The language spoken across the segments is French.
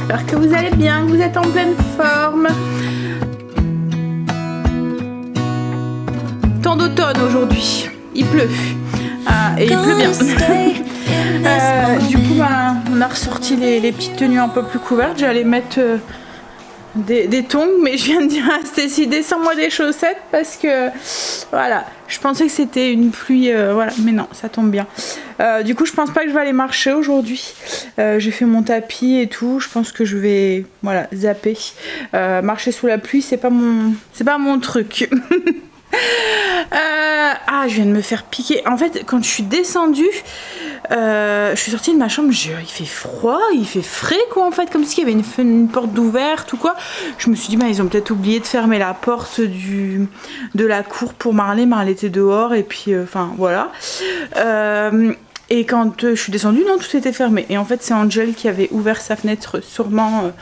j'espère que vous allez bien, que vous êtes en pleine forme. Temps d'automne aujourd'hui, il pleut. Et il pleut bien. Du coup, on a ressorti les petites tenues un peu plus couvertes. J'allais mettre des tongs, mais je viens de dire à Stécie, descends-moi des chaussettes parce que voilà, je pensais que c'était une pluie, voilà, mais non, ça tombe bien. Du coup, je pense pas que je vais aller marcher aujourd'hui. J'ai fait mon tapis et tout. Je pense que je vais, voilà, zapper. Marcher sous la pluie, c'est pas mon truc. Je viens de me faire piquer. En fait, quand je suis descendue, je suis sortie de ma chambre, il fait froid, il fait frais quoi en fait, comme s'il y avait une porte ouverte ou quoi. Je me suis dit, ils ont peut-être oublié de fermer la porte de la cour pour Marley. Marley était dehors et puis, enfin voilà. Et quand je suis descendue, non, tout était fermé. Et en fait, c'est Angel qui avait ouvert sa fenêtre sûrement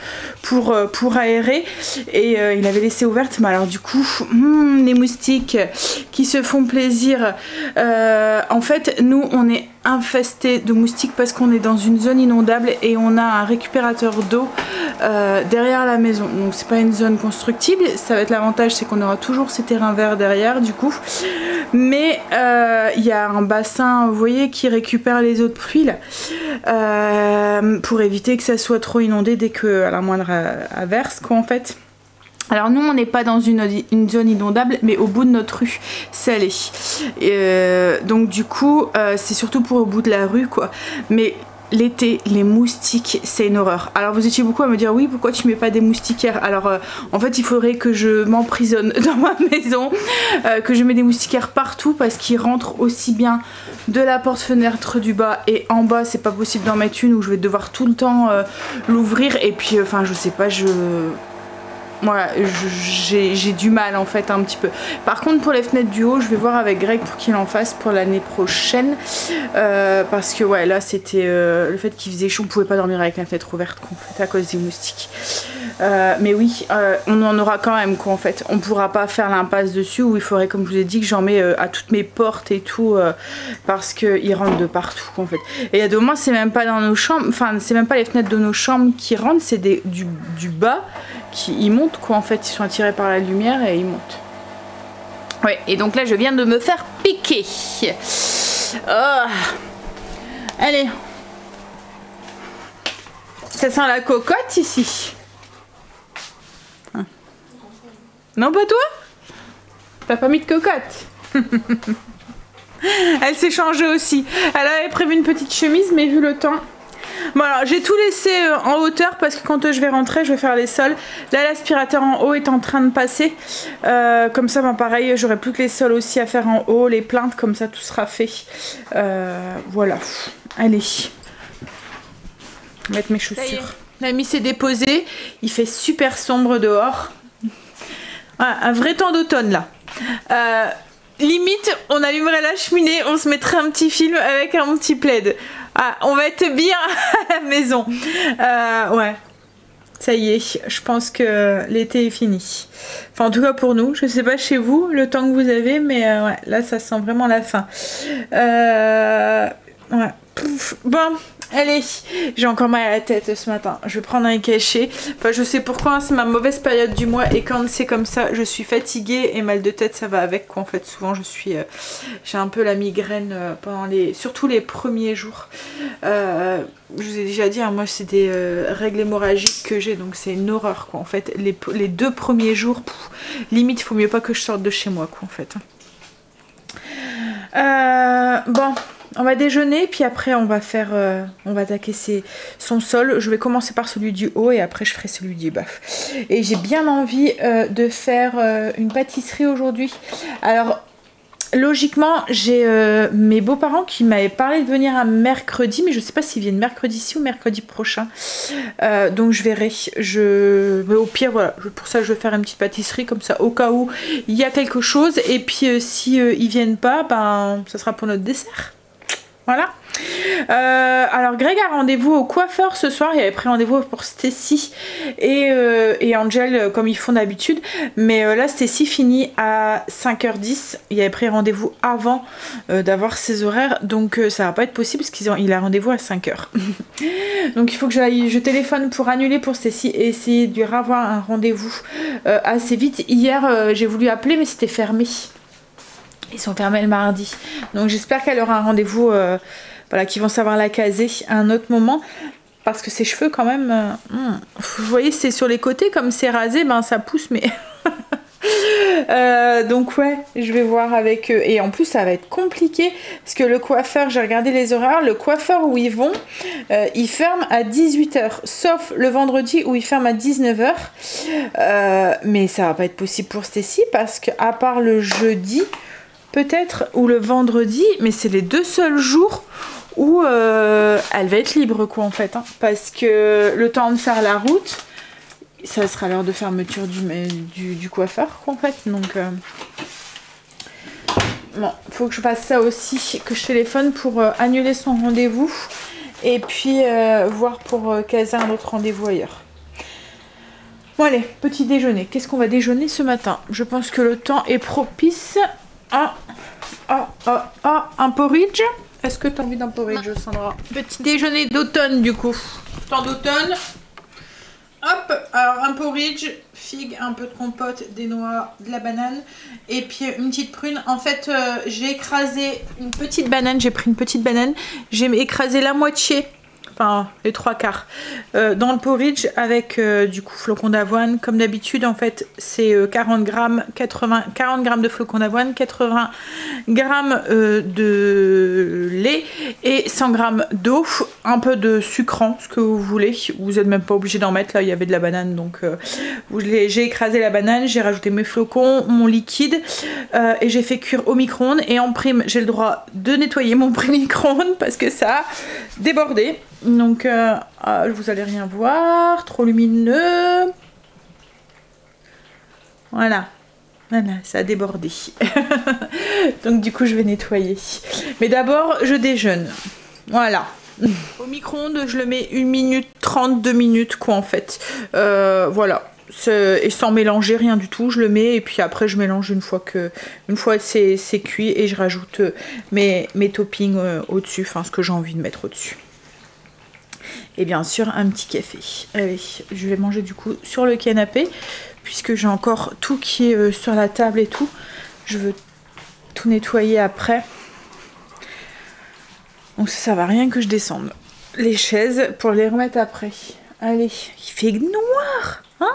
pour aérer. Et il avait laissé ouverte. Mais alors du coup, les moustiques qui se font plaisir. En fait, nous, on est infesté de moustiques parce qu'on est dans une zone inondable et on a un récupérateur d'eau derrière la maison. Donc c'est pas une zone constructible. Ça va être l'avantage, c'est qu'on aura toujours ces terrains verts derrière du coup. Mais il y a un bassin, vous voyez, qui récupère les eaux de pluie là, pour éviter que ça soit trop inondé dès que à la moindre averse quoi en fait. Alors nous on n'est pas dans une zone inondable mais au bout de notre rue salée. Donc du coup c'est surtout pour au bout de la rue quoi. Mais l'été, les moustiques, c'est une horreur. Alors vous étiez beaucoup à me dire oui, pourquoi tu mets pas des moustiquaires? Alors en fait il faudrait que je m'emprisonne dans ma maison, que je mets des moustiquaires partout parce qu'ils rentrent aussi bien de la porte-fenêtre du bas et en bas c'est pas possible d'en mettre une où je vais devoir tout le temps l'ouvrir et puis enfin je sais pas, voilà, j'ai du mal en fait un petit peu. Par contre pour les fenêtres du haut je vais voir avec Greg pour qu'il en fasse pour l'année prochaine parce que ouais là c'était le fait qu'il faisait chaud, on pouvait pas dormir avec la fenêtre ouverte en fait à cause des moustiques. Mais oui on en aura quand même quoi en fait, on pourra pas faire l'impasse dessus où il faudrait comme je vous ai dit que j'en mets à toutes mes portes et tout parce qu'ils rentrent de partout quoi, en fait. Et il y a des moments c'est même pas dans nos chambres, enfin c'est même pas les fenêtres de nos chambres qui rentrent, c'est du bas ils montent quoi en fait, ils sont attirés par la lumière et ils montent. Ouais, et donc là je viens de me faire piquer. Oh. Allez. Ça sent la cocotte ici. Non pas toi? T'as pas mis de cocotte? Elle s'est changée aussi. Elle avait prévu une petite chemise mais vu le temps... Bon alors j'ai tout laissé en hauteur parce que quand je vais rentrer je vais faire les sols. Là l'aspirateur en haut est en train de passer. Comme ça pareil j'aurai plus que les sols aussi à faire en haut, les plaintes comme ça tout sera fait. Voilà. Allez. Je vais mettre mes chaussures. L'ami s'est déposé. Il fait super sombre dehors. Voilà, un vrai temps d'automne là. Limite on allumerait la cheminée, on se mettrait un petit film avec un petit plaid. Ah, on va être bien à la maison. Ouais, ça y est, je pense que l'été est fini. Enfin, en tout cas pour nous. Je sais pas chez vous, le temps que vous avez, mais ouais, là, ça sent vraiment la fin. Ouais. Bon, allez, j'ai encore mal à la tête ce matin. Je vais prendre un cachet. Enfin, je sais pourquoi, hein, c'est ma mauvaise période du mois et quand c'est comme ça, je suis fatiguée et mal de tête, ça va avec quoi. En fait, souvent, j'ai un peu la migraine pendant surtout les premiers jours. Je vous ai déjà dit, hein, moi, c'est des règles hémorragiques que j'ai, donc c'est une horreur quoi. En fait, les 2 premiers jours, limite, il faut mieux pas que je sorte de chez moi quoi. En fait. Bon. On va déjeuner, puis après on va attaquer son sol. Je vais commencer par celui du haut et après je ferai celui du bas. Et j'ai bien envie de faire une pâtisserie aujourd'hui. Alors logiquement j'ai mes beaux-parents qui m'avaient parlé de venir un mercredi, mais je sais pas s'ils viennent mercredi-ci ou mercredi prochain. Donc je verrai. Mais au pire voilà, pour ça je vais faire une petite pâtisserie comme ça au cas où il y a quelque chose. Et puis si ils viennent pas, ben ça sera pour notre dessert. Voilà. Alors Greg a rendez-vous au coiffeur ce soir, il avait pris rendez-vous pour Stacy et Angel comme ils font d'habitude, mais là Stacy finit à 5h10, il avait pris rendez-vous avant d'avoir ses horaires, donc ça va pas être possible parce qu'il a rendez-vous à 5h. Donc il faut que je téléphone pour annuler pour Stacy et essayer de lui avoir un rendez-vous assez vite. Hier j'ai voulu appeler mais c'était fermé. Ils sont fermés le mardi. Donc j'espère qu'elle aura un rendez-vous, voilà, qu'ils vont savoir la caser à un autre moment. Parce que ses cheveux quand même... vous voyez, c'est sur les côtés, comme c'est rasé, ben ça pousse, mais... donc ouais, je vais voir avec eux. Et en plus ça va être compliqué. Parce que le coiffeur, j'ai regardé les horaires, le coiffeur où ils vont, il ferme à 18h. Sauf le vendredi où il ferme à 19h. Mais ça va pas être possible pour Stacy. Parce qu'à part le jeudi... peut-être, ou le vendredi, mais c'est les 2 seuls jours où elle va être libre quoi en fait, hein, parce que le temps de faire la route, ça sera l'heure de fermeture du coiffeur quoi en fait, donc bon, faut que je fasse ça aussi, que je téléphone pour annuler son rendez-vous et puis voir pour caser un autre rendez-vous ailleurs. Bon allez, petit déjeuner, qu'est-ce qu'on va déjeuner ce matin? Je pense que le temps est propice. Un porridge. Est-ce que tu as envie d'un porridge, Sandra? Petit déjeuner d'automne du coup. Temps d'automne. Hop, alors un porridge, figue, un peu de compote, des noix, de la banane et puis une petite prune. En fait, j'ai écrasé une petite banane, j'ai pris une petite banane, j'ai écrasé la moitié, enfin les 3/4 dans le porridge avec du coup flocons d'avoine. Comme d'habitude en fait c'est 40 grammes de flocons d'avoine, 80 grammes de lait et 100 grammes d'eau, un peu de sucrant, ce que vous voulez, vous n'êtes même pas obligé d'en mettre, là il y avait de la banane donc j'ai écrasé la banane, j'ai rajouté mes flocons, mon liquide et j'ai fait cuire au micro-ondes et en prime j'ai le droit de nettoyer mon micro-ondes parce que ça a débordé. Donc vous allez rien voir, trop lumineux. Voilà, ça a débordé. Donc du coup je vais nettoyer. Mais d'abord je déjeune. Voilà. Au micro-ondes je le mets 1 minute 30, 2 minutes quoi en fait. Voilà. Et sans mélanger rien du tout, je le mets et puis après je mélange une fois c'est cuit et je rajoute mes toppings au-dessus, enfin ce que j'ai envie de mettre au-dessus. Et bien sûr un petit café. Allez, je vais manger du coup sur le canapé puisque j'ai encore tout qui est sur la table et tout. Je veux tout nettoyer après. Donc ça va rien que je descende les chaises pour les remettre après. Allez, il fait noir, hein?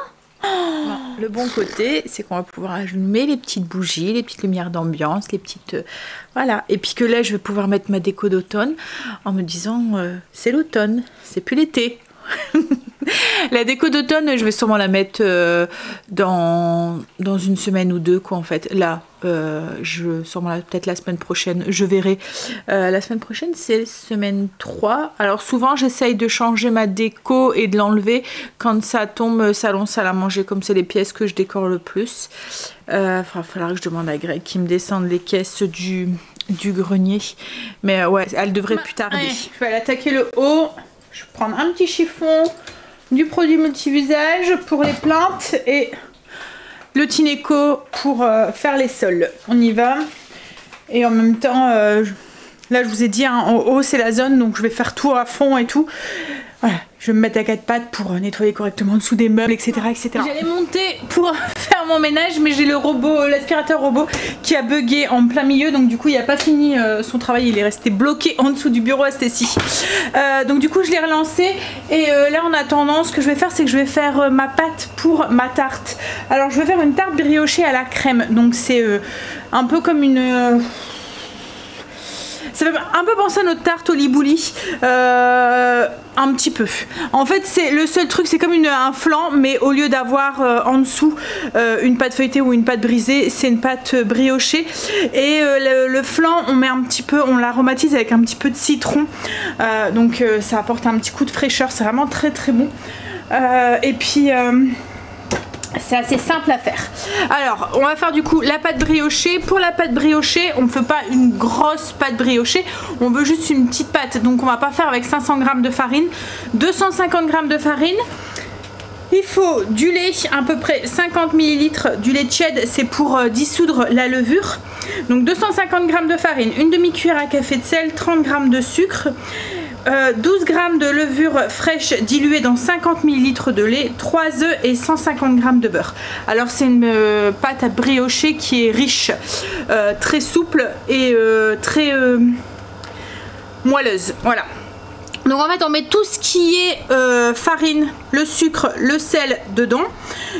Non, le bon côté, c'est qu'on va pouvoir allumer les petites bougies, les petites lumières d'ambiance, les petites... voilà. Et puis que là, je vais pouvoir mettre ma déco d'automne en me disant c'est l'automne, c'est plus l'été. La déco d'automne, je vais sûrement la mettre dans 1 semaine ou 2, quoi, en fait. Là, sûrement peut-être la semaine prochaine, je verrai. La semaine prochaine, c'est semaine 3. Alors souvent, j'essaye de changer ma déco et de l'enlever quand ça tombe salon, salle à manger, comme c'est les pièces que je décore le plus. Il va falloir que je demande à Greg qu'il me descende les caisses du grenier. Mais ouais, elle devrait plus tarder. Allez, je vais aller attaquer le haut. Je vais prendre un petit chiffon, du produit multivisage pour les plantes et le Tineco pour faire les sols. On y va. Et en même temps, là je vous ai dit, hein, en haut c'est la zone, donc je vais faire tout à fond et tout. Voilà, je vais me mettre à 4 pattes pour nettoyer correctement en dessous des meubles, etc. etc. J'allais monter pour faire mon ménage, mais j'ai le robot, l'aspirateur robot qui a bugué en plein milieu, donc du coup il n'a pas fini son travail, il est resté bloqué en dessous du bureau à Stacy. Donc du coup je l'ai relancé et là en attendant, ce que je vais faire, c'est que je vais faire ma pâte pour ma tarte. Alors je vais faire une tarte briochée à la crème, donc c'est un peu comme une... ça fait un peu penser à notre tarte au libouli, un petit peu. En fait, c'est le seul truc, c'est comme un flan, mais au lieu d'avoir en dessous une pâte feuilletée ou une pâte brisée, c'est une pâte briochée. Et le flan, on met un petit peu, on l'aromatise avec un petit peu de citron, donc ça apporte un petit coup de fraîcheur. C'est vraiment très très bon. Et puis C'est assez simple à faire. Alors, on va faire du coup la pâte briochée. Pour la pâte briochée, on ne fait pas une grosse pâte briochée. On veut juste une petite pâte. Donc, on va pas faire avec 500 g de farine. 250 g de farine. Il faut du lait, à peu près 50 ml. Du lait tiède, c'est pour dissoudre la levure. Donc, 250 g de farine, une demi-cuillère à café de sel, 30 g de sucre. 12 g de levure fraîche diluée dans 50 ml de lait, 3 œufs et 150 g de beurre. Alors c'est une pâte à briocher qui est riche, très souple et très moelleuse. Voilà. Donc en fait on met tout ce qui est farine, le sucre, le sel dedans.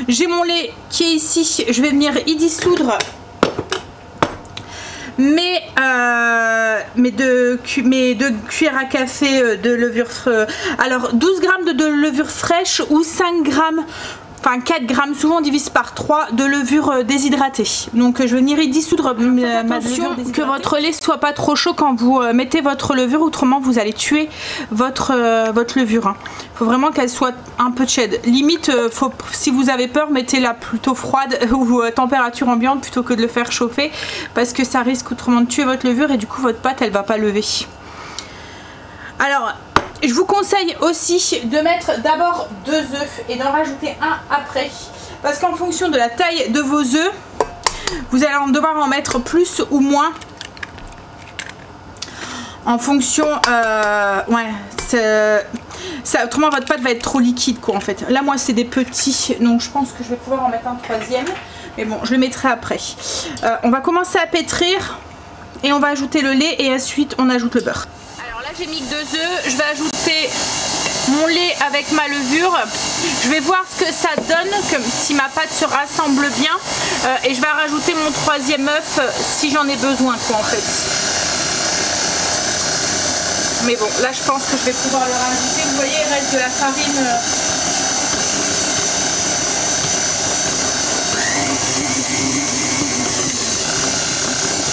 J'ai mon lait qui est ici, je vais venir y dissoudre mes deux cuillères à café de levure, alors 12 g de levure fraîche ou 5 g, enfin 4 g, souvent on divise par 3 de levure déshydratée. Donc je vais venir y dissoudre ma levure, que votre lait soit pas trop chaud quand vous mettez votre levure, autrement vous allez tuer votre levure. Hein. Faut vraiment qu'elle soit un peu tiède. Limite, si vous avez peur, mettez-la plutôt froide ou température ambiante plutôt que de le faire chauffer, parce que ça risque autrement de tuer votre levure et du coup votre pâte elle va pas lever. Alors je vous conseille aussi de mettre d'abord 2 œufs et d'en rajouter un après, parce qu'en fonction de la taille de vos œufs, vous allez devoir en mettre plus ou moins en fonction, autrement votre pâte va être trop liquide quoi en fait. Là moi c'est des petits, donc je pense que je vais pouvoir en mettre un troisième, mais bon je le mettrai après. On va commencer à pétrir et on va ajouter le lait et ensuite on ajoute le beurre. Alors là j'ai mis que 2 œufs, je vais ajouter mon lait avec ma levure. Je vais voir ce que ça donne, comme si ma pâte se rassemble bien, et je vais rajouter mon troisième œuf si j'en ai besoin quoi en fait. Mais bon, là je pense que je vais pouvoir le rajouter. Vous voyez, il reste de la farine.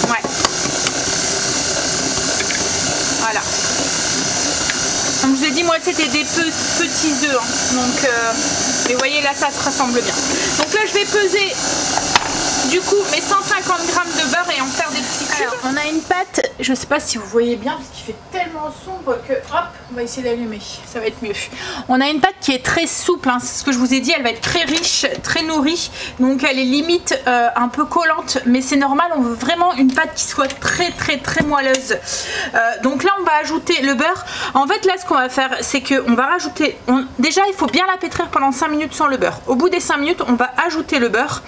Ouais. Voilà. Comme je vous ai dit, moi c'était des petits œufs. Hein. Donc, mais vous voyez, là ça se rassemble bien. Donc là je vais peser du coup mes 150 g de beurre et en faire des petits cubes. Alors, on a une pâte, je sais pas si vous voyez bien parce qu'il fait tellement sombre que hop, on va essayer d'allumer, ça va être mieux. On a une pâte qui est très souple, hein, c'est ce que je vous ai dit, elle va être très riche, très nourrie, donc elle est limite un peu collante, mais c'est normal, on veut vraiment une pâte qui soit très moelleuse. Donc là on va ajouter le beurre. En fait là ce qu'on va faire c'est qu'on va rajouter, déjà il faut bien la pétrir pendant 5 minutes sans le beurre. Au bout des 5 minutes on va ajouter le beurre,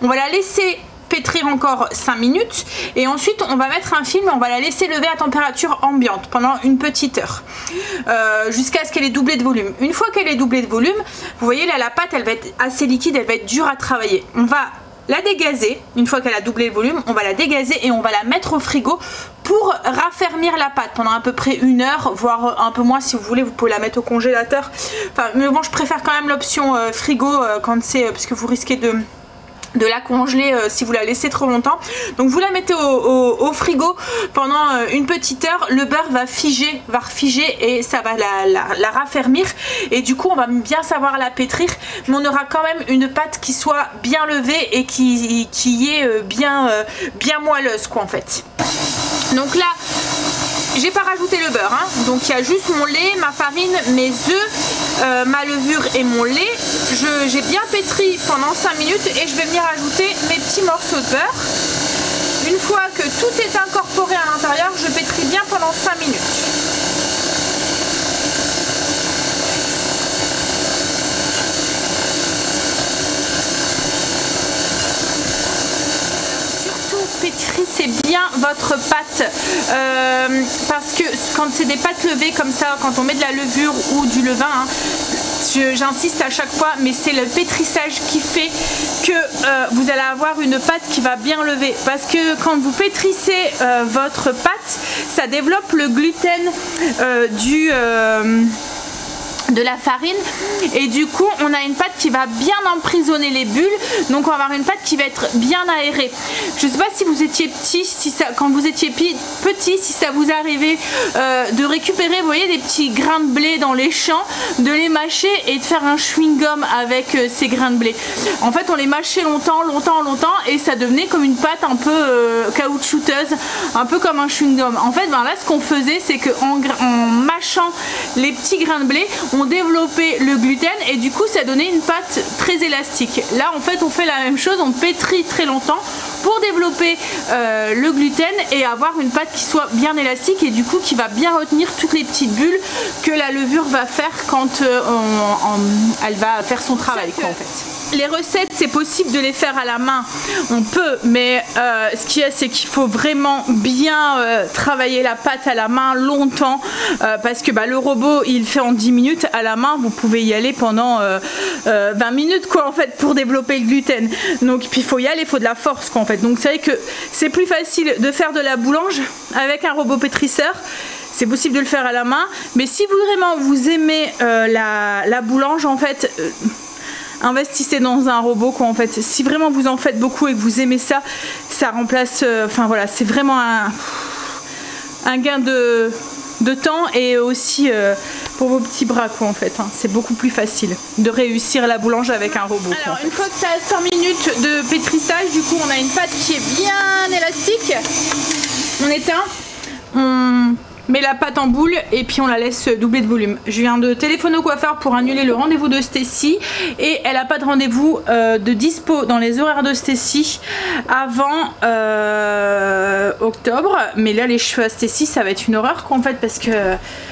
on va la laisser pétrir encore 5 minutes et ensuite on va mettre un film et on va la laisser lever à température ambiante pendant une petite heure jusqu'à ce qu'elle ait doublé de volume. Une fois qu'elle est doublée de volume, vous voyez là la pâte elle va être assez liquide, elle va être dure à travailler. On va la dégazer, une fois qu'elle a doublé le volume, on va la dégazer et on va la mettre au frigo pour raffermir la pâte pendant à peu près 1 heure, voire un peu moins si vous voulez, vous pouvez la mettre au congélateur. Enfin, mais bon, je préfère quand même l'option frigo quand c'est, parce que vous risquez de la congeler si vous la laissez trop longtemps. Donc vous la mettez au frigo pendant une petite heure, le beurre va refiger et ça va la raffermir et du coup on va bien savoir la pétrir, mais on aura quand même une pâte qui soit bien levée et qui est bien moelleuse quoi en fait. Donc là j'ai pas rajouté le beurre, hein. Donc il y a juste mon lait, ma farine, mes œufs, ma levure et mon lait. J'ai bien pétri pendant 5 minutes et je vais venir ajouter mes petits morceaux de beurre. Une fois que tout est incorporé à l'intérieur, je pétris bien pendant 5 minutes. Pétrissez bien votre pâte parce que quand c'est des pâtes levées comme ça, quand on met de la levure ou du levain, hein, j'insiste à chaque fois, mais c'est le pétrissage qui fait que vous allez avoir une pâte qui va bien lever, parce que quand vous pétrissez votre pâte, ça développe le gluten de la farine, et du coup on a une pâte qui va bien emprisonner les bulles, donc on va avoir une pâte qui va être bien aérée. Je sais pas si vous étiez petit, quand vous étiez petit, si ça vous arrivait de récupérer, vous voyez, des petits grains de blé dans les champs, de les mâcher et de faire un chewing-gum avec ces grains de blé. En fait on les mâchait longtemps et ça devenait comme une pâte un peu caoutchouteuse, un peu comme un chewing-gum. En fait ben là ce qu'on faisait, c'est que en mâchant les petits grains de blé, on développait le gluten et du coup ça donnait une pâte très élastique. Là en fait on fait la même chose, on pétrit très longtemps pour développer le gluten et avoir une pâte qui soit bien élastique et du coup qui va bien retenir toutes les petites bulles que la levure va faire quand elle va faire son travail quoi, en fait. Les recettes, c'est possible de les faire à la main, on peut, mais ce qu'il y a, c'est qu'il faut vraiment bien travailler la pâte à la main longtemps, parce que bah, le robot il fait en 10 minutes, à la main vous pouvez y aller pendant 20 minutes quoi en fait pour développer le gluten. Donc puis il faut y aller, il faut de la force quoi en fait. Donc c'est vrai que c'est plus facile de faire de la boulange avec un robot pétrisseur. C'est possible de le faire à la main, mais si vous vraiment vous aimez la boulange en fait, investissez dans un robot quoi en fait. Si vraiment vous en faites beaucoup et que vous aimez ça, ça remplace, enfin voilà, c'est vraiment un gain de temps et aussi pour vos petits bras quoi en fait, hein. C'est beaucoup plus facile de réussir la boulange avec un robot. Alors une fois que ça a 100 minutes de pétrissage, du coup on a une pâte qui est bien élastique. On éteint, on met la pâte en boule et puis on la laisse doubler de volume. Je viens de téléphoner au coiffeur pour annuler le rendez-vous de Stécie et elle n'a pas de rendez-vous de dispo dans les horaires de Stécie avant octobre. Mais là les cheveux à Stécie ça va être une horreur quoi en fait, parce que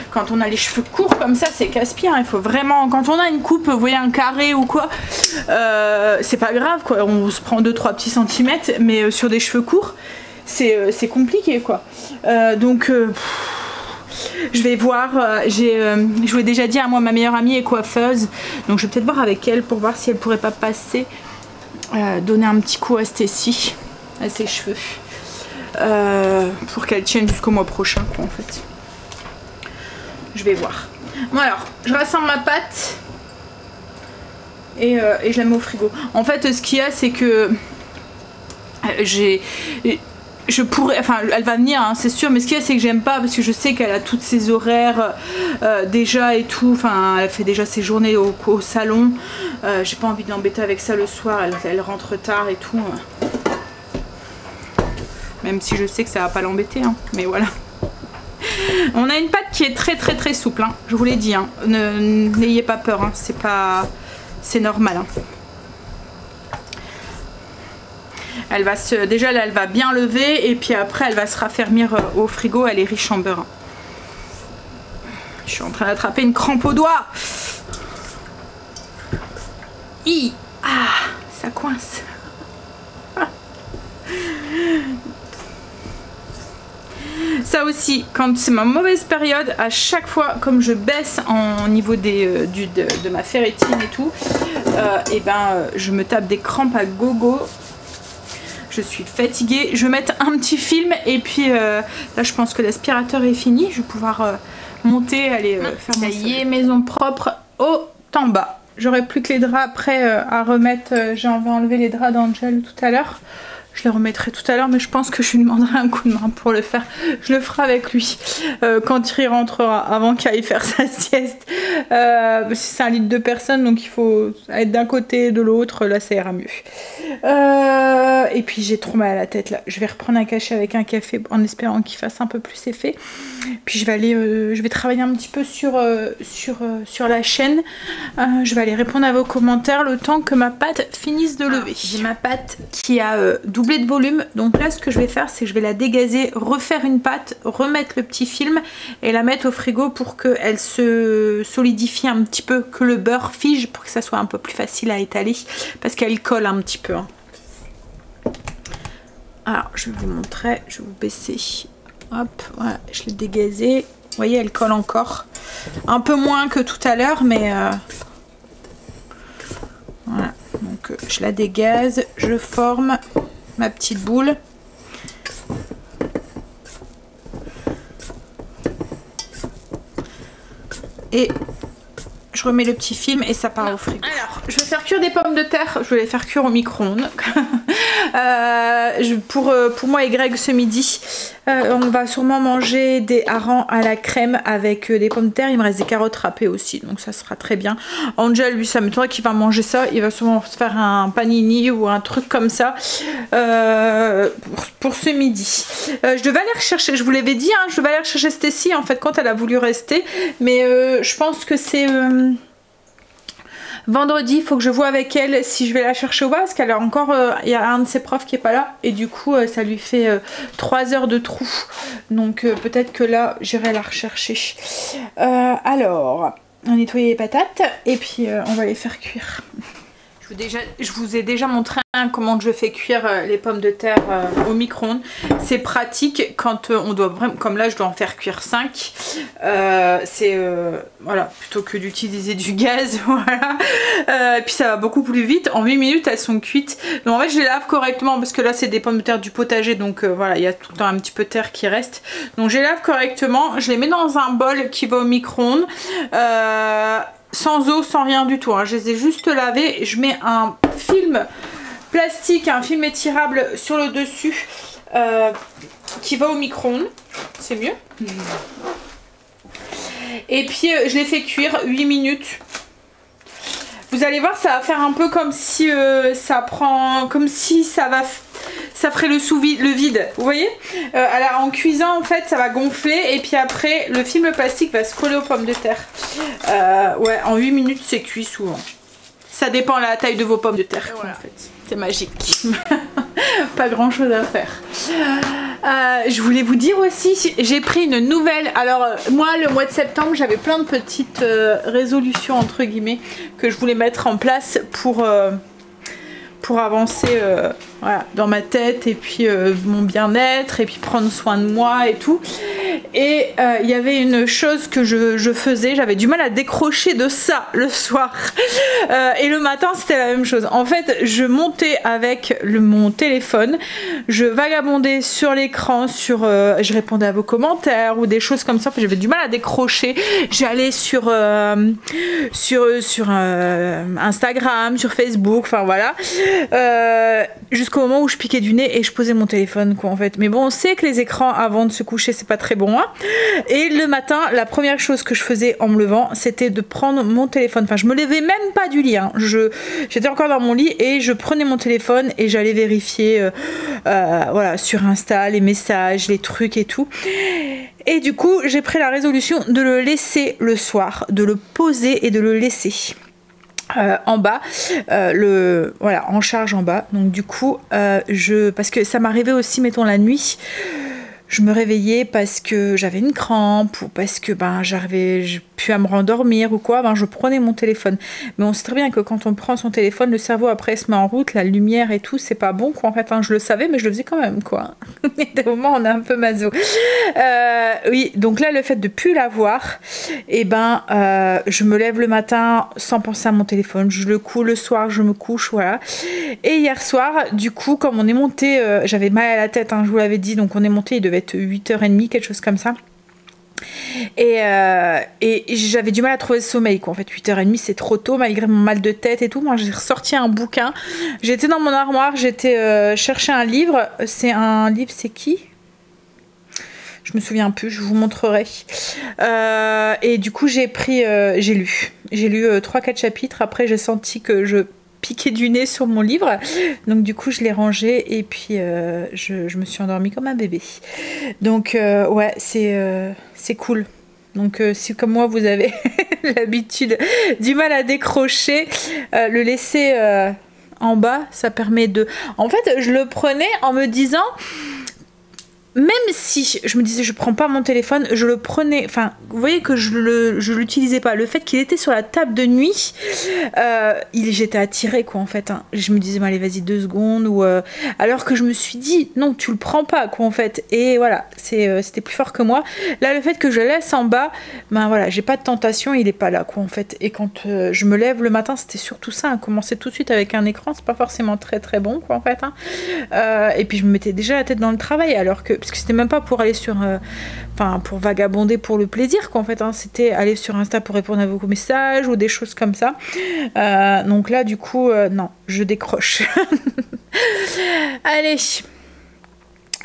quand on a les cheveux courts comme ça c'est casse-pied, hein. Il faut vraiment, quand on a une coupe, vous voyez un carré ou quoi, c'est pas grave quoi, on se prend 2-3 petits centimètres, mais sur des cheveux courts c'est compliqué quoi. Donc je vais voir, je vous ai déjà dit, moi ma meilleure amie est coiffeuse, donc je vais peut-être voir avec elle pour voir si elle pourrait pas passer donner un petit coup à Stécie, à ses cheveux, pour qu'elle tienne jusqu'au mois prochain quoi en fait. Je vais voir. Bon alors, je rassemble ma pâte et je la mets au frigo. En fait ce qu'il y a c'est que je pourrais, enfin elle va venir hein, c'est sûr, mais ce qu'il y a c'est que j'aime pas, parce que je sais qu'elle a toutes ses horaires déjà et tout, enfin elle fait déjà ses journées au salon, j'ai pas envie de l'embêter avec ça le soir, elle rentre tard et tout, même si je sais que ça va pas l'embêter hein, mais voilà. On a une pâte qui est très souple hein, je vous l'ai dit hein, n'ayez pas peur hein, c'est normal hein. Elle va déjà là elle va bien lever et puis après elle va se raffermir au frigo, elle est riche en beurre. Je suis en train d'attraper une crampe au doigt. Ça coince. Ça aussi, quand c'est ma mauvaise période, à chaque fois comme je baisse en niveau de ma ferritine et tout, et ben je me tape des crampes à gogo. Je suis fatiguée, je vais mettre un petit film et puis là je pense que l'aspirateur est fini, je vais pouvoir monter, aller faire ça y est, maison propre au en bas. J'aurai plus que les draps après à remettre, j'ai enlevé les draps d'Angel tout à l'heure. Je les remettrai tout à l'heure, mais je pense que je lui demanderai un coup de main pour le faire. Je le ferai avec lui quand il rentrera, avant qu'il aille faire sa sieste. C'est un lit de 2 personnes, donc il faut être d'un côté et de l'autre. Là, ça ira mieux. Et puis, j'ai trop mal à la tête, là. Je vais reprendre un cachet avec un café en espérant qu'il fasse un peu plus effet. Puis, je vais aller, je vais travailler un petit peu sur la chaîne. Je vais aller répondre à vos commentaires le temps que ma pâte finisse de lever. J'ai ma pâte qui a doublé de volume, donc là ce que je vais faire c'est que je vais la dégazer, refaire une pâte, remettre le petit film et la mettre au frigo pour qu'elle se solidifie un petit peu, que le beurre fige, pour que ça soit un peu plus facile à étaler parce qu'elle colle un petit peu hein. Alors je vais vous montrer, je vais vous baisser, hop, voilà, je l'ai dégazée, vous voyez elle colle encore, un peu moins que tout à l'heure mais voilà, donc je la dégaze, je forme ma petite boule. Et je remets le petit film et ça part au frigo. Alors, je vais faire cuire des pommes de terre. Je vais les faire cuire au micro-ondes. Pour moi et Greg ce midi, on va sûrement manger des harengs à la crème avec des pommes de terre. Il me reste des carottes râpées aussi, donc ça sera très bien. Angel, lui, ça m'étonnerait qu'il va manger ça. Il va sûrement se faire un panini ou un truc comme ça pour ce midi. Je devais aller rechercher, je vous l'avais dit, hein, je devais aller rechercher Stécie en fait quand elle a voulu rester, mais je pense que c'est vendredi. Il faut que je vois avec elle si je vais la chercher ou pas, parce qu'elle a encore, il y a un de ses profs qui est pas là et du coup ça lui fait 3 heures de trou, donc peut-être que là j'irai la rechercher. Alors on nettoie les patates et puis on va les faire cuire. Je vous ai déjà montré comment je fais cuire les pommes de terre au micro-ondes. C'est pratique quand on doit vraiment, comme là je dois en faire cuire 5. Voilà, plutôt que d'utiliser du gaz, voilà. Puis ça va beaucoup plus vite. En 8 minutes elles sont cuites. Donc en fait je les lave correctement parce que là c'est des pommes de terre du potager, donc voilà, il y a tout le temps un petit peu de terre qui reste. Donc je les lave correctement, je les mets dans un bol qui va au micro-ondes. Sans eau, sans rien du tout, hein. Je les ai juste lavés. Je mets un film plastique, un film étirable sur le dessus qui va au micro-ondes. C'est mieux. Et puis je les fais cuire 8 minutes. Vous allez voir, ça va faire un peu comme si ça ferait le vide, vous voyez. Alors en cuisant en fait ça va gonfler et puis après le film plastique va se coller aux pommes de terre. Ouais, en 8 minutes c'est cuit souvent. Ça dépend de la taille de vos pommes de terre, voilà. En fait. C'est magique. Pas grand chose à faire. Je voulais vous dire aussi, j'ai pris une nouvelle. Alors moi le mois de septembre j'avais plein de petites résolutions entre guillemets que je voulais mettre en place pour avancer voilà, dans ma tête et puis mon bien-être et puis prendre soin de moi et tout. Et il y avait une chose que je faisais, j'avais du mal à décrocher de ça le soir et le matin c'était la même chose. En fait je montais avec mon téléphone, je vagabondais sur l'écran, je répondais à vos commentaires ou des choses comme ça, j'avais du mal à décrocher. J'allais sur Instagram, sur Facebook, enfin voilà, jusqu'au moment où je piquais du nez et je posais mon téléphone quoi en fait. Mais bon, on sait que les écrans avant de se coucher c'est pas très bon, hein. Et le matin la première chose que je faisais en me levant c'était de prendre mon téléphone, enfin je me levais même pas du lit, hein. J'étais encore dans mon lit et je prenais mon téléphone et j'allais vérifier voilà, sur Insta les messages, les trucs et tout. Et du coup j'ai pris la résolution de le laisser le soir, de le poser et de le laisser en bas, voilà, en charge en bas. Donc du coup parce que ça m'arrivait aussi, mettons la nuit, je me réveillais parce que j'avais une crampe ou parce que j'arrivais plus à me rendormir ou quoi, je prenais mon téléphone. Mais on sait très bien que quand on prend son téléphone, le cerveau après se met en route, la lumière et tout, c'est pas bon quoi en fait, hein. Je le savais mais je le faisais quand même quoi. Mais des moments on est un peu maso. Oui, donc là le fait de plus l'avoir, et je me lève le matin sans penser à mon téléphone, je le couds le soir, je me couche, voilà. Et hier soir, du coup, comme on est monté, j'avais mal à la tête, hein, je vous l'avais dit, donc on est monté, il devait être 8h30, quelque chose comme ça. Et j'avais du mal à trouver le sommeil quoi. En fait 8h30 c'est trop tôt malgré mon mal de tête et tout. Moi j'ai ressorti un bouquin, j'étais dans mon armoire, j'étais chercher un livre. C'est un livre, c'est qui? Je me souviens plus, je vous montrerai. Et du coup j'ai lu 3-4 chapitres. Après j'ai senti que je piqué du nez sur mon livre, donc du coup je l'ai rangé et puis je me suis endormie comme un bébé. Donc ouais, c'est cool. Donc si comme moi vous avez l'habitude du mal à décrocher, le laisser en bas, ça permet de... En fait je le prenais en me disant, même si je me disais je prends pas mon téléphone, je le prenais, enfin vous voyez que je l'utilisais pas. Le fait qu'il était sur la table de nuit, j'étais attirée quoi en fait, hein. Je me disais allez vas-y 2 secondes ou alors que je me suis dit non tu le prends pas quoi en fait. Et voilà, c'était plus fort que moi. Là le fait que je le laisse en bas, voilà, j'ai pas de tentation, il est pas là quoi en fait. Et quand je me lève le matin, c'était surtout ça, hein. Commencer tout de suite avec un écran, c'est pas forcément très très bon quoi en fait, hein. Et puis je me mettais déjà la tête dans le travail, alors que parce que c'était même pas pour aller sur, enfin pour vagabonder pour le plaisir quoi en fait, hein. C'était aller sur Insta pour répondre à vos messages ou des choses comme ça. Donc là du coup, non, je décroche. Allez,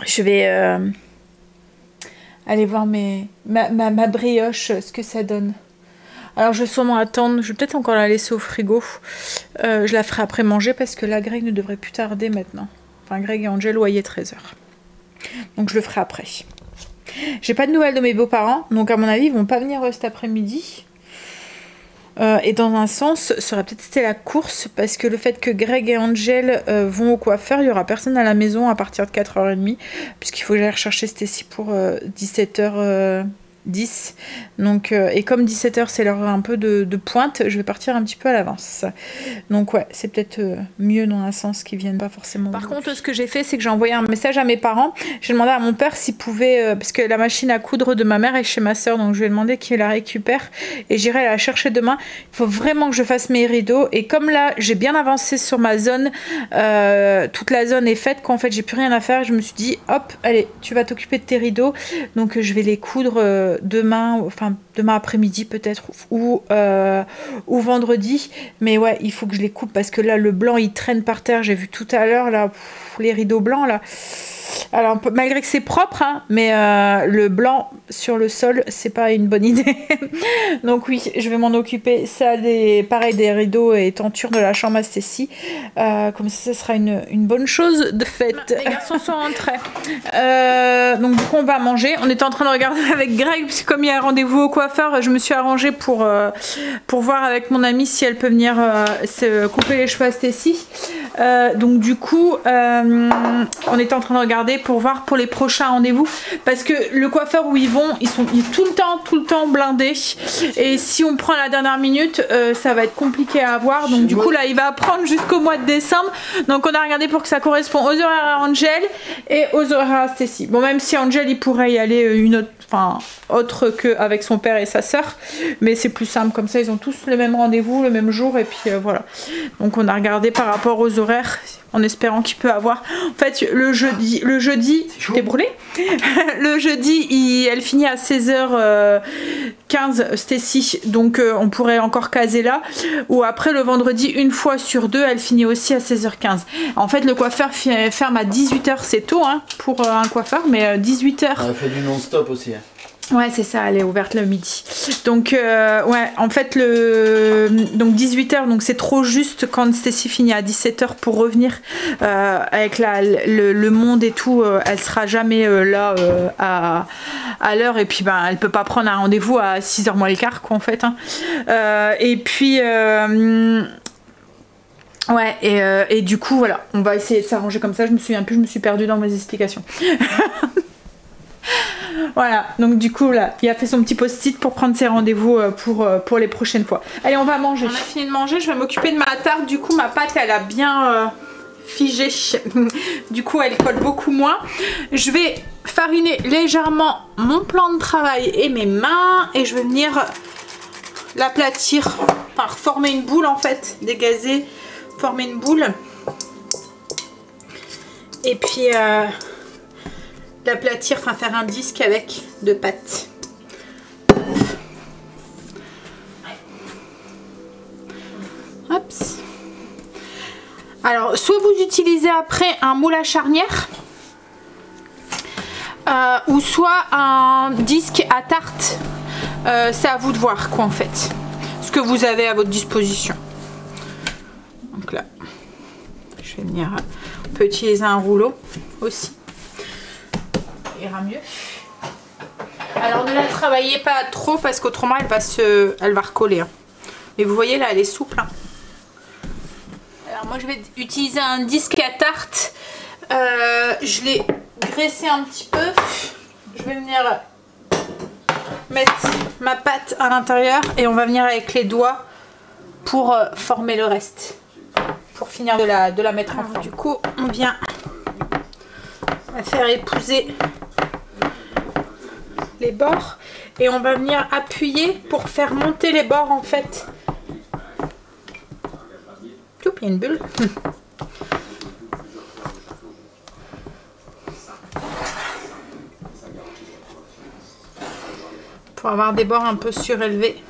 je vais aller voir ma brioche, ce que ça donne. Alors je vais sûrement attendre, je vais peut-être encore la laisser au frigo. Je la ferai après manger parce que là Greg ne devrait plus tarder maintenant. Enfin Greg et Angel voyaient 13h. Donc je le ferai après. J'ai pas de nouvelles de mes beaux-parents, donc à mon avis ils vont pas venir cet après-midi. Et dans un sens, ça aurait peut-être été la course parce que le fait que Greg et Angel vont au coiffeur, il y aura personne à la maison à partir de 4h30 puisqu'il faut que j'aille rechercher Stacy pour 17h10. Donc, et comme 17h c'est l'heure un peu de pointe, je vais partir un petit peu à l'avance. Donc ouais, c'est peut-être mieux dans un sens qu'ils viennent pas forcément. Par contre, ce que j'ai fait, c'est que j'ai envoyé un message à mes parents. J'ai demandé à mon père s'il pouvait, parce que la machine à coudre de ma mère est chez ma soeur, donc je lui ai demandé qu'il la récupère et j'irai la chercher demain. Il faut vraiment que je fasse mes rideaux et comme là j'ai bien avancé sur ma zone, toute la zone est faite, qu'en fait j'ai plus rien à faire, je me suis dit hop, allez, tu vas t'occuper de tes rideaux, donc je vais les coudre demain, enfin demain après-midi peut-être ou vendredi, mais ouais il faut que je les coupe parce que là le blanc il traîne par terre, j'ai vu tout à l'heure là les rideaux blancs là. Alors malgré que c'est propre hein, mais le blanc sur le sol c'est pas une bonne idée. Donc oui je vais m'en occuper, ça pareil des rideaux et tentures de la chambre à Stacy, comme ça sera une bonne chose de fait. Les garçons sont rentrés, donc du coup on va manger. On était en train de regarder avec Greg parce que comme il y a rendez-vous au coiffeur, je me suis arrangée pour voir avec mon amie si elle peut venir se couper les cheveux à Stacy. Donc du coup on était en train de regarder pour voir pour les prochains rendez-vous parce que le coiffeur où ils vont, il est tout le temps blindé et si on prend la dernière minute ça va être compliqué à avoir, donc du coup là il va prendre jusqu'au mois de décembre, donc on a regardé pour que ça corresponde aux horaires à Angel et aux horaires à Stacy. Bon, même si Angel il pourrait y aller une autre, enfin autre qu'avec son père et sa soeur, mais c'est plus simple comme ça, ils ont tous le même rendez-vous le même jour et puis voilà. Donc on a regardé par rapport aux horaires en espérant qu'il peut avoir. En fait le jeudi t'es brûlé. Le jeudi elle finit à 16h15 Stacy, donc on pourrait encore caser là, ou après le vendredi une fois sur deux elle finit aussi à 16h15. En fait le coiffeur ferme à 18h, c'est tôt hein, pour un coiffeur, mais 18h. Elle fait du non-stop aussi hein. Ouais c'est ça, elle est ouverte le midi. Donc ouais en fait donc 18h, donc c'est trop juste quand Stacy finit à 17h pour revenir avec le monde et tout, elle sera jamais là à l'heure et puis ben elle peut pas prendre un rendez-vous à 6h moins le quart quoi en fait hein. Et puis ouais et du coup voilà, on va essayer de s'arranger comme ça. Je me souviens plus, je me suis perdue dans mes explications. Voilà, donc du coup là, il a fait son petit post-it pour prendre ses rendez-vous pour les prochaines fois. Allez, on va manger. On a fini de manger, je vais m'occuper de ma tarte. Du coup, ma pâte, elle a bien figé. Du coup, elle colle beaucoup moins. Je vais fariner légèrement mon plan de travail et mes mains. Et je vais venir l'aplatir par former une boule en fait, dégazer, former une boule. Et puis... l'aplatir, enfin faire un disque avec de pâte. Hop. Alors soit vous utilisez après un moule à charnière ou soit un disque à tarte, c'est à vous de voir quoi en fait, ce que vous avez à votre disposition. Donc là je vais venir, on peut utiliser un rouleau aussi, ira mieux. Alors ne la travaillez pas trop parce qu'autrement elle va recoller hein. Mais vous voyez là elle est souple hein. Alors moi je vais utiliser un disque à tarte, je l'ai graissé un petit peu, je vais venir mettre ma pâte à l'intérieur et on va venir avec les doigts pour former le reste, pour finir de la mettre en forme. Du coup on vient faire épouser les bords et on va venir appuyer pour faire monter les bords en fait. Oups, il y a une bulle. pour avoir des bords un peu surélevés.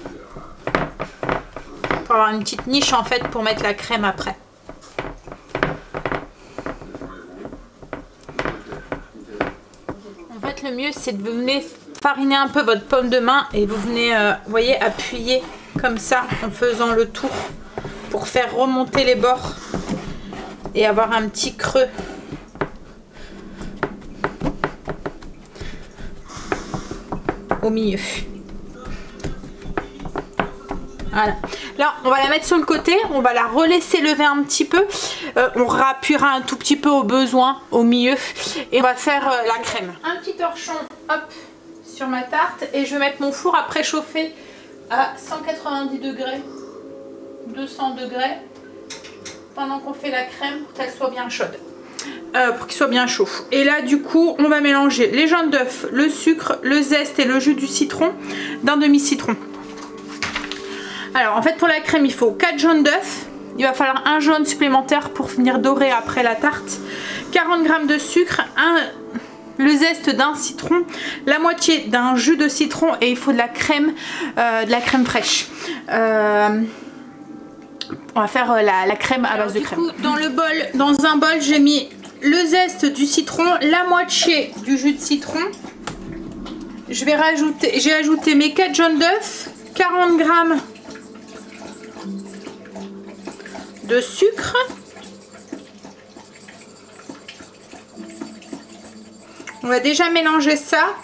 Pour avoir une petite niche en fait pour mettre la crème après. En fait le mieux c'est de venir fariner un peu votre paume de main et vous venez, vous voyez, appuyer comme ça en faisant le tour pour faire remonter les bords et avoir un petit creux. Au milieu. Voilà. Là, on va la mettre sur le côté, on va la relaisser lever un petit peu. On rappuiera un tout petit peu au besoin au milieu et on va faire la crème. Un petit torchon, hop, sur ma tarte et je vais mettre mon four à préchauffer à 190 degrés, 200 degrés pendant qu'on fait la crème pour qu'elle soit bien chaude. Pour qu'il soit bien chaud. Et là du coup on va mélanger les jaunes d'œufs, le sucre, le zeste et le jus du citron d'un demi-citron. Alors en fait pour la crème il faut 4 jaunes d'œufs, il va falloir un jaune supplémentaire pour venir dorer après la tarte, 40 g de sucre, le zeste d'un citron, la moitié d'un jus de citron et il faut de la crème fraîche. On va faire la crème à base de crème. Coup, dans un bol, j'ai mis le zeste du citron, la moitié du jus de citron. J'ai ajouté mes 4 jaunes d'œufs, 40 g de sucre. On va déjà mélanger ça.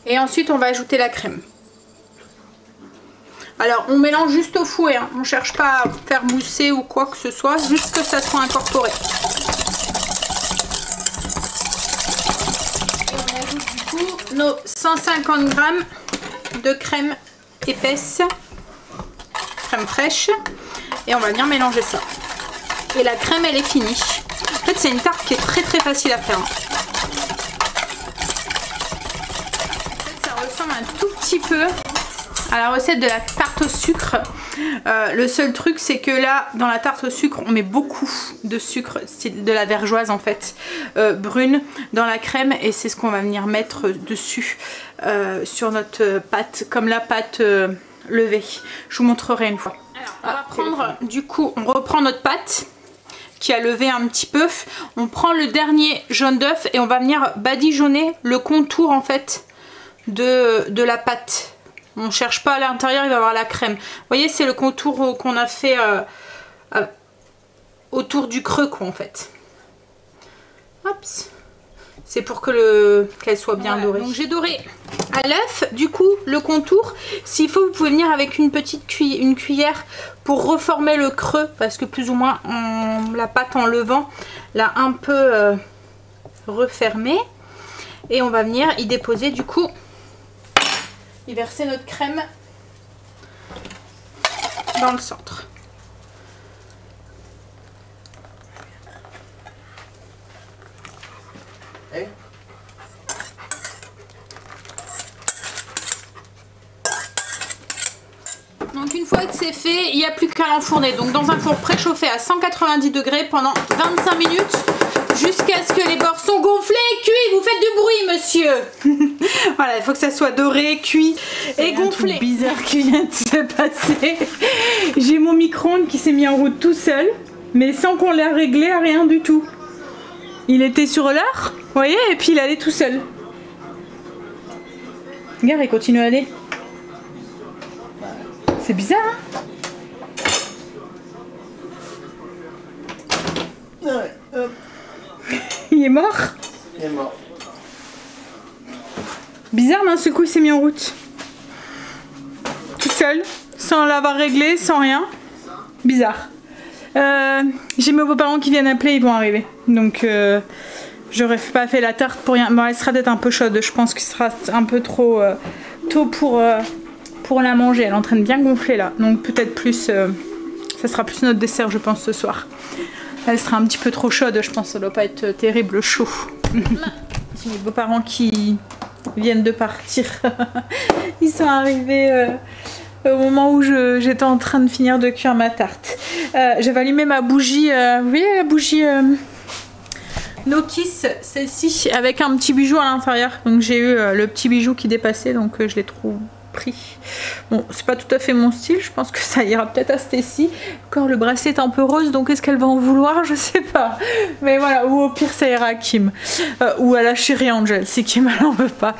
Et ensuite, on va ajouter la crème. Alors on mélange juste au fouet, hein. On ne cherche pas à faire mousser ou quoi que ce soit, juste que ça soit incorporé. Et on ajoute du coup nos 150 g de crème épaisse, crème fraîche, et on va venir mélanger ça. Et la crème elle est finie. En fait c'est une tarte qui est très très facile à faire. En fait ça ressemble un tout petit peu à la recette de la tarte au sucre. Le seul truc c'est que là dans la tarte au sucre on met beaucoup de sucre, c'est de la vergeoise en fait, brune dans la crème, et c'est ce qu'on va venir mettre dessus sur notre pâte, comme la pâte levée. Je vous montrerai une fois. Alors on va prendre, du coup on reprend notre pâte qui a levé un petit peu, on prend le dernier jaune d'œuf et on va venir badigeonner le contour en fait de la pâte. On ne cherche pas à l'intérieur, il va y avoir la crème. Vous voyez, c'est le contour qu'on a fait autour du creux quoi en fait. Hop. C'est pour que qu'elle soit bien dorée. Donc j'ai doré à l'œuf, du coup le contour. S'il faut, vous pouvez venir avec une petite cuillère pour reformer le creux, parce que plus ou moins la pâte en levant l'a un peu refermé. Et on va venir y déposer du coup, y verser notre crème dans le centre. Donc une fois que c'est fait, il n'y a plus qu'à l'enfourner. Donc dans un four préchauffé à 190 degrés pendant 25 minutes jusqu'à ce que les bords sont gonflés et cuits. Vous faites du bruit, monsieur. Voilà, il faut que ça soit doré, cuit et gonflé. C'est bizarre qui vient de se passer. J'ai mon micro-ondes qui s'est mis en route tout seul, mais sans qu'on l'ait réglé à rien du tout. Il était sur l'heure, vous voyez, et puis il allait tout seul. Regarde, il continue à aller. C'est bizarre, hein? Ouais, hop. Il est mort? Il est mort. Bizarre, d'un seul coup il s'est mis en route. Tout seul, sans l'avoir réglé, sans rien. Bizarre. J'ai mes beaux-parents qui viennent appeler, ils vont arriver. Donc j'aurais pas fait la tarte pour rien. Bon, elle sera peut-être un peu chaude, je pense qu'il sera un peu trop tôt pour la manger. Elle est en train de bien gonfler là, donc peut-être plus ça sera plus notre dessert je pense ce soir. Elle sera un petit peu trop chaude, je pense, ça doit pas être terrible chaud. J'ai mes beaux-parents qui viennent de partir. Ils sont arrivés au moment où j'étais en train de finir de cuire ma tarte. J'avais allumé ma bougie, vous voyez la bougie No Kiss, celle-ci avec un petit bijou à l'intérieur. Donc j'ai eu le petit bijou qui dépassait, donc je l'ai trop pris. Bon, c'est pas tout à fait mon style, je pense que ça ira peut-être à Stacy. Encore le bracelet est un peu rose, donc est-ce qu'elle va en vouloir? Je sais pas. Mais voilà, ou au pire ça ira à Kim. Ou à la chérie Angel, si Kim elle en veut pas.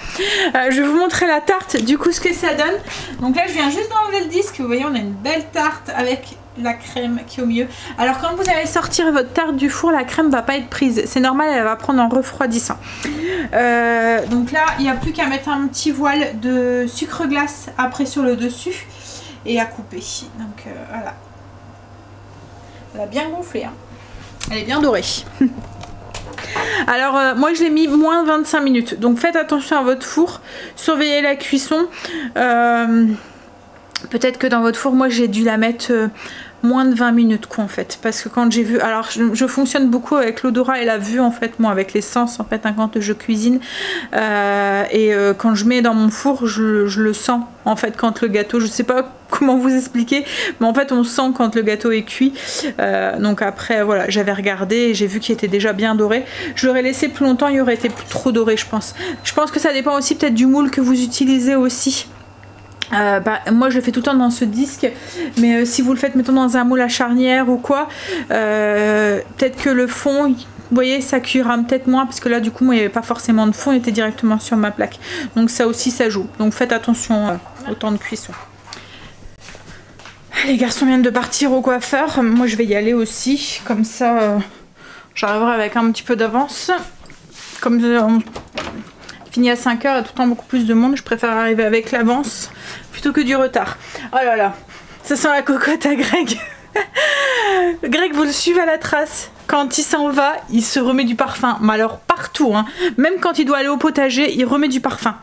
Je vais vous montrer la tarte, du coup ce que ça donne. Donc là je viens juste d'enlever le disque, vous voyez on a une belle tarte avec la crème qui est au milieu. Alors quand vous allez sortir votre tarte du four, la crème va pas être prise, c'est normal, elle va prendre en refroidissant. Donc là il n'y a plus qu'à mettre un petit voile de sucre glace après sur le dessus et à couper. Donc voilà, elle a bien gonflé, hein. Elle est bien dorée. Alors moi je l'ai mis moins de 25 minutes, donc faites attention à votre four, surveillez la cuisson. Peut-être que dans votre four, moi j'ai dû la mettre moins de 20 minutes quoi en fait, parce que quand j'ai vu, alors je fonctionne beaucoup avec l'odorat et la vue en fait, moi avec les sens en fait, hein, quand je cuisine quand je mets dans mon four, je le sens en fait quand le gâteau, je sais pas comment vous expliquer, mais en fait on sent quand le gâteau est cuit. Donc après voilà, j'avais regardé et j'ai vu qu'il était déjà bien doré. Je l'aurais laissé plus longtemps, il aurait été plus trop doré je pense. Je pense que ça dépend aussi peut-être du moule que vous utilisez aussi. Moi je le fais tout le temps dans ce disque, mais si vous le faites mettons dans un moule à charnière ou quoi, peut-être que le fond, vous voyez, ça cuira peut-être moins, parce que là du coup moi il n'y avait pas forcément de fond, il était directement sur ma plaque, donc ça aussi ça joue, donc faites attention au temps de cuisson. Les garçons viennent de partir au coiffeur, moi je vais y aller aussi, comme ça j'arriverai avec un petit peu d'avance, comme fini à 5 h et tout le temps beaucoup plus de monde, je préfère arriver avec l'avance plutôt que du retard. Oh là là, ça sent la cocotte à Greg. Greg, vous le suivez à la trace. Quand il s'en va, il se remet du parfum. Mais alors partout, hein. Même quand il doit aller au potager, il remet du parfum.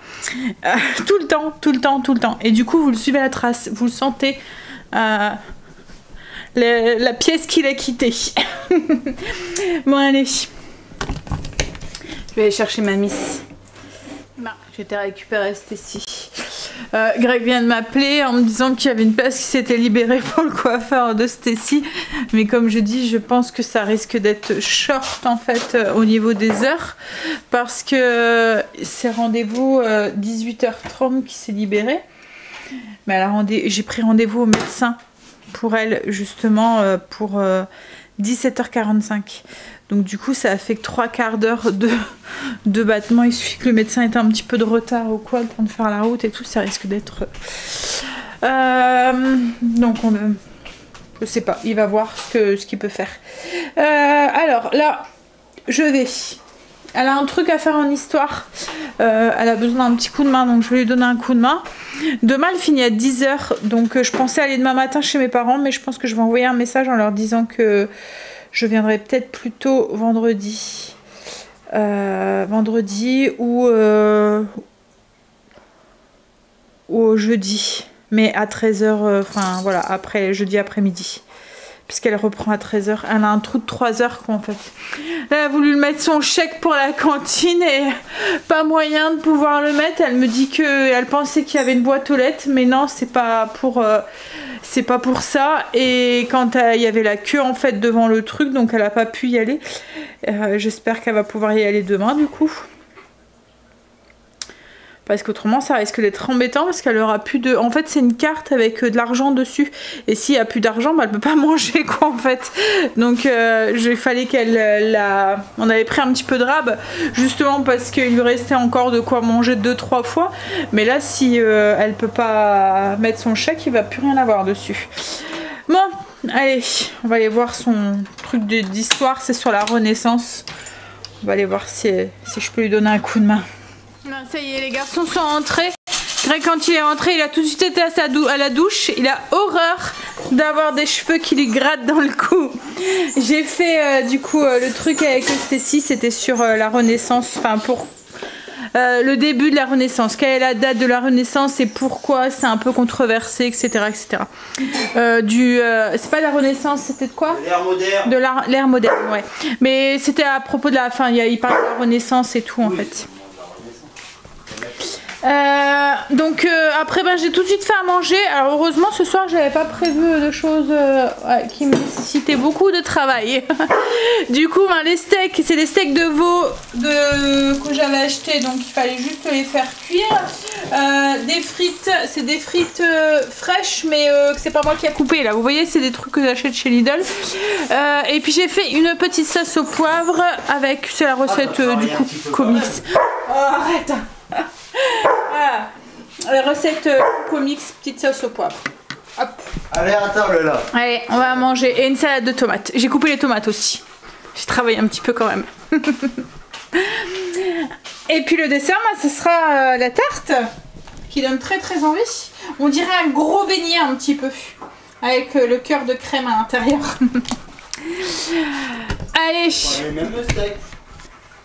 Tout le temps, tout le temps, tout le temps. Et du coup, vous le suivez à la trace. Vous le sentez, la pièce qu'il a quittée. Bon, allez. Je vais aller chercher ma miss. J'étais récupérée Stacy. Greg vient de m'appeler en me disant qu'il y avait une place qui s'était libérée pour le coiffeur de Stacy, mais comme je dis, je pense que ça risque d'être short en fait au niveau des heures, parce que c'est rendez-vous 18h30 qui s'est libéré, mais j'ai pris rendez-vous au médecin pour elle justement pour 17h45. Donc du coup ça a fait que 3/4 d'heure de battement. Il suffit que le médecin ait un petit peu de retard ou quoi, le temps de faire la route et tout, ça risque d'être... donc je sais pas, il va voir ce qu'il peut faire. Alors là, je vais... Elle a un truc à faire en histoire, elle a besoin d'un petit coup de main, donc je vais lui donner un coup de main. Demain elle finit à 10 h, donc je pensais aller demain matin chez mes parents, mais je pense que je vais envoyer un message en leur disant que je viendrai peut-être plutôt vendredi. Vendredi ou au jeudi, mais à 13 h, enfin voilà, après jeudi après-midi, puisqu'elle reprend à 13 h. Elle a un trou de 3 heures quoi en fait. Elle a voulu mettre son chèque pour la cantine et pas moyen de pouvoir le mettre. Elle me dit qu'elle pensait qu'il y avait une boîte aux lettres, mais non, c'est pas pour ça. Et quand il y avait la queue en fait devant le truc, donc elle a pas pu y aller. J'espère qu'elle va pouvoir y aller demain du coup, parce qu'autrement ça risque d'être embêtant, parce qu'elle aura plus de... En fait c'est une carte avec de l'argent dessus, et s'il n'y a plus d'argent, bah, elle peut pas manger quoi en fait. Donc il fallait qu'elle on avait pris un petit peu de rab justement parce qu'il lui restait encore de quoi manger 2-3 fois, mais là si elle peut pas mettre son chèque, il va plus rien avoir dessus. Bon, allez, on va aller voir son truc d'histoire, c'est sur la Renaissance. On va aller voir si je peux lui donner un coup de main. Ça y est, les garçons sont rentrés. Greg, quand il est rentré, il a tout de suite été à la douche. Il a horreur d'avoir des cheveux qui lui grattent dans le cou. J'ai fait du coup le truc avec Stacy, c'était sur la Renaissance, enfin pour le début de la Renaissance. Quelle est la date de la Renaissance et pourquoi c'est un peu controversé, etc. etc. C'est pas la Renaissance, c'était de quoi? L'ère moderne. De l'ère moderne, ouais. Mais c'était à propos de la... Enfin, il parle de la Renaissance et tout en fait. Donc après ben, j'ai tout de suite fait à manger. Alors heureusement ce soir j'avais pas prévu de choses ouais, qui me nécessitaient beaucoup de travail. Du coup ben, les steaks, c'est des steaks de veau que j'avais acheté, donc il fallait juste les faire cuire. Des frites, c'est des frites fraîches mais que c'est pas moi qui a coupé là. Vous voyez, c'est des trucs que j'achète chez Lidl. Et puis j'ai fait une petite sauce au poivre avec, c'est la recette du coup comics. Oh, arrête. Voilà, la recette comics, petite sauce au poivre. Hop. Allez à table là. Allez, on va manger. Et une salade de tomates. J'ai coupé les tomates aussi. J'ai travaillé un petit peu quand même. Et puis le dessert, bah, ce sera la tarte qui donne très très envie. On dirait un gros beignet un petit peu avec le cœur de crème à l'intérieur. Allez. On a les mêmes steaks.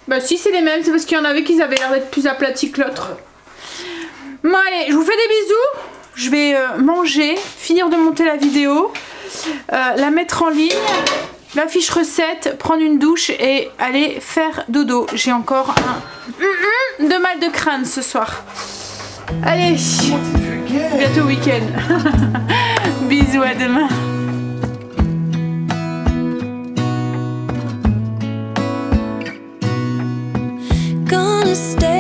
Bah si c'est les mêmes, c'est parce qu'il y en avait qui avaient l'air d'être plus aplatis que l'autre. Bon allez, je vous fais des bisous. Je vais manger, finir de monter la vidéo, la mettre en ligne, la fiche recette, prendre une douche et aller faire dodo. J'ai encore un de mal de crâne ce soir. Allez, bientôt week-end. Bisous, à demain. Stay